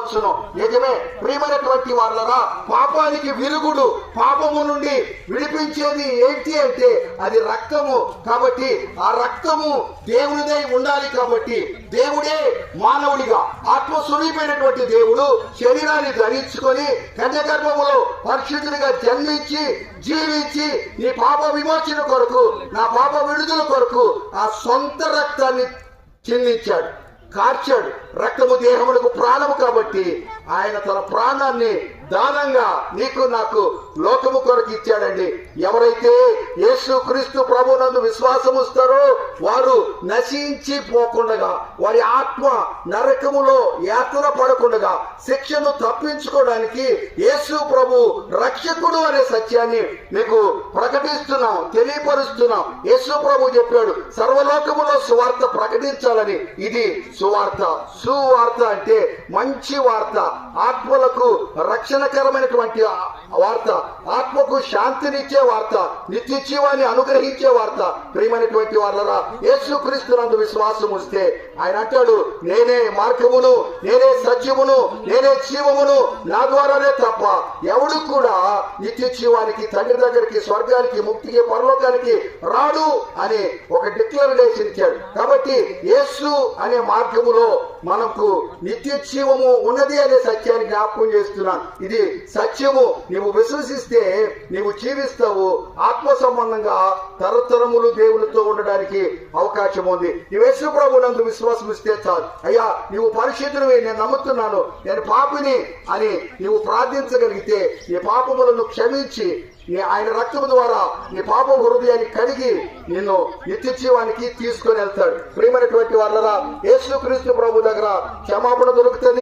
వచ్చును. నిజమే ప్రియమైనటువంటి వాళ్ళరా, పాపానికి విరుగుడు, పాపము నుండి విడిపించేది ఏంటి అంటే అది రక్తము. కాబట్టి ఆ రక్తము దేవునిదై ఉండాలి. కాబట్టి దేవుడే మానవుడిగా ఆత్మస్వరూపమైనటువంటి దేవుడు శరీరాన్ని ధరించుకొని కన్యగర్భములో పరిశుద్ధుడిగా జన్మించి జీవించి నీ పాప విమోచన కొరకు, నా పాప విడుదల కొరకు ఆ సొంత రక్తాన్ని చిందించాడు, కార్చాడు. రక్తము దేహములకు ప్రాణము కాబట్టి ఆయన తన ప్రాణాన్ని దానంగా నీకు నాకు లోకము కొరకు ఇచ్చాడండి. ఎవరైతే యేసు క్రీస్తు ప్రభునందు విశ్వాసం ఇస్తారో వారు నశించి పోకుండగా, వారి ఆత్మ నరకములో యాతన పడకుండగా శిక్షను తప్పించుకోవడానికి యేసు ప్రభు రక్షకుడు అనే సత్యాన్ని మీకు ప్రకటిస్తున్నాం, తెలియపరుస్తున్నాం. యేసు ప్రభు చెప్పాడు సర్వలోకములో సువార్త ప్రకటించాలని. ఇది సువార్త. సువార్త అంటే మంచి వార్త, ఆత్మలకు రక్షణకరమైనటువంటి వార్త, ఆత్మకు శాంతినిచ్చే వార్త, నిత్య జీవాన్ని అనుగ్రహించే వార్త. ప్రియమైనటువంటి వాళ్ళరా, యేసుక్రీస్తునందు విశ్వాసం వస్తే ఆయన అంటాడు, నేనే మార్గమును, నేనే సత్యమును, నేనే జీవమును, నా ద్వారానే తప్ప ఎవడు కూడా నిత్య జీవానికి, తండ్రి దగ్గరికి, స్వర్గానికి, ముక్తికి, పరలోకానికి రాడు అని ఒక డిక్లరేషన్ ఇచ్చాడు. కాబట్టి యేసు అనే మార్గములో మనకు నిత్య జీవము ఉన్నది అనే సత్యాన్ని జ్ఞాపకం చేస్తున్నాను. ఇది సత్యము. నీవు విశ్వసిస్తే నీవు జీవిస్తావు. ఆత్మ సంబంధంగా తరతరములు దేవునితో ఉండడానికి అవకాశం ఉంది. నీవు యేసు ప్రభువునందు విశ్వాసం ఇస్తే చాలు. అయ్యా నీవు పరిశుద్ధుడివి, నేను నమ్ముతున్నాను, నేను పాపిని అని నీవు ప్రార్థించగలిగితే నీ పాపములను క్షమించి ఆయన రక్తము ద్వారా నీ పాప హృదయాన్ని కడిగి నిన్ను నిత్య జీవానికి తీసుకొని వెళ్తాడు. ప్రియమైనటువంటి వాళ్ళరా, యేసుక్రీస్తు ప్రభు దగ్గర క్షమాపణ దొరుకుతుంది.